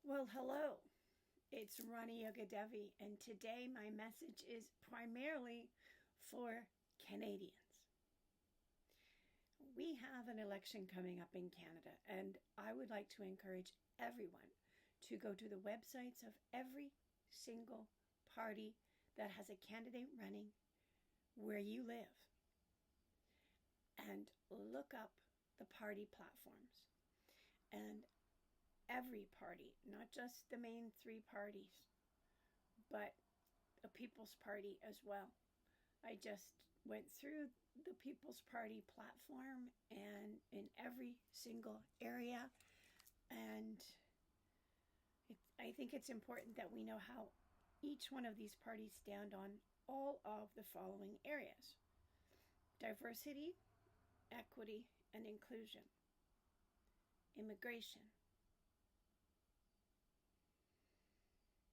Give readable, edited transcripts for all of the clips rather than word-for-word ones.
Well, hello. It's Rani Devi, and today my message is primarily for Canadians. We have an election coming up in Canada, and I would like to encourage everyone to go to the websites of every single party that has a candidate running where you live and look up the party platforms. And every party, not just the main three parties, but a People's Party as well. I just went through the People's Party platform and in every single area, and I think it's important that we know how each one of these parties stand on all of the following areas: diversity, equity, and inclusion, immigration.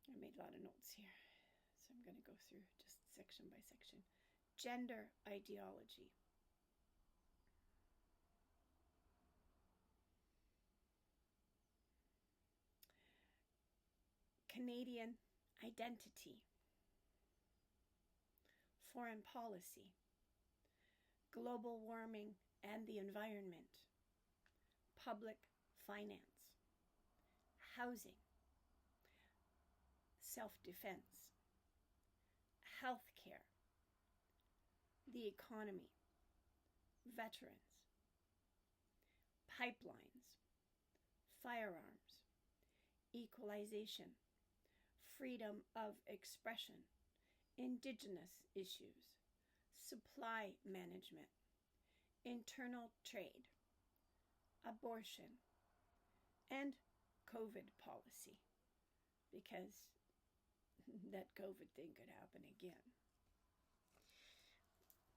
I made a lot of notes here, so I'm going to go through just section by section. Gender ideology, Canadian identity, foreign policy, global warming and the environment, public finance, housing, self-defense, healthcare, the economy, veterans, pipelines, firearms, equalization, freedom of expression, Indigenous issues, supply management, internal trade, abortion, and COVID policy, because that COVID thing could happen again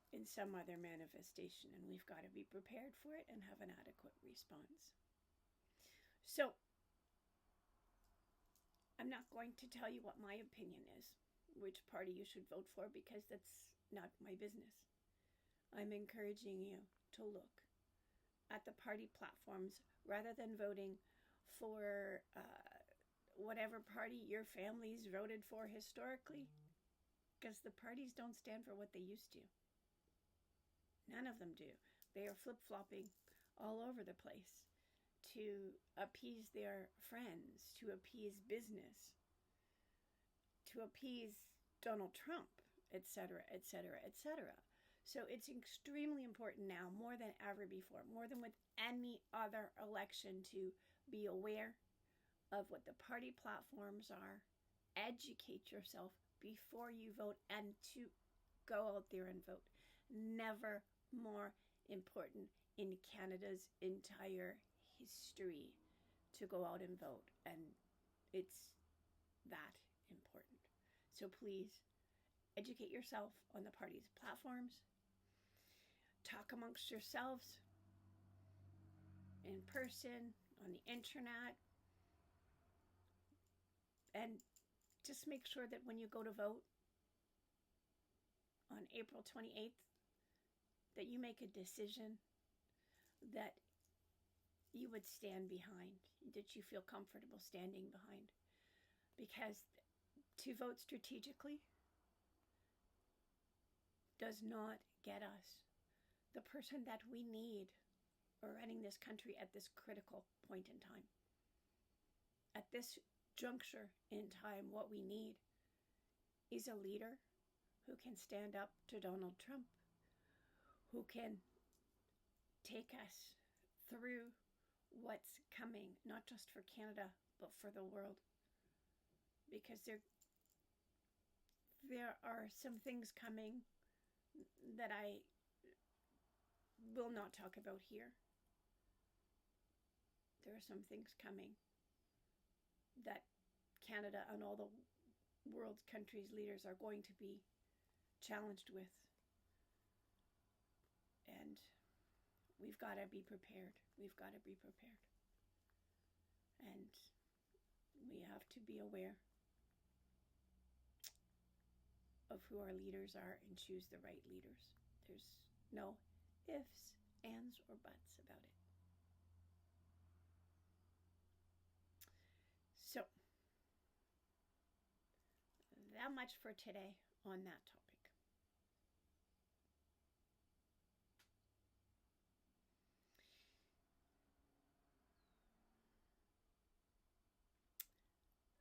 in some other manifestation, and we've got to be prepared for it and have an adequate response. So, I'm not going to tell you what my opinion is, which party you should vote for, because that's not my business. I'm encouraging you to look at the party platforms rather than voting for whatever party your family's voted for historically, because the parties don't stand for what they used to. None of them do. They are flip-flopping all over the place to appease their friends, to appease business, to appease Donald Trump, etc., etc., etc. So it's extremely important now, more than ever before, more than with any other election, to be aware of what the party platforms are, educate yourself before you vote, and to go out there and vote. Never more important in Canada's entire history to go out and vote, and it's that important. So please educate yourself on the party's platforms, talk amongst yourselves in person, on the internet, and just make sure that when you go to vote on April 28th, that you make a decision that you would stand behind, that you feel comfortable standing behind. Because to vote strategically does not get us the person that we need running this country at this critical point in time. At this juncture in time, what we need is a leader who can stand up to Donald Trump, who can take us through what's coming, not just for Canada, but for the world. Because there are some things coming that I will not talk about here. There are some things coming that Canada and all the world's countries' leaders are going to be challenged with. And we've got to be prepared. We've got to be prepared. And we have to be aware of who our leaders are and choose the right leaders. There's no ifs, ands, or buts about it. So, that much for today on that topic.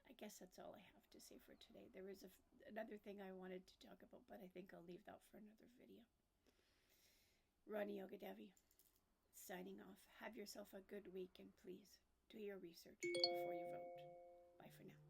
I guess that's all I have to say for today. There is another thing I wanted to talk about, but I think I'll leave that for another video. Rani Devi, signing off. Have yourself a good week, and please do your research before you vote. Bye for now.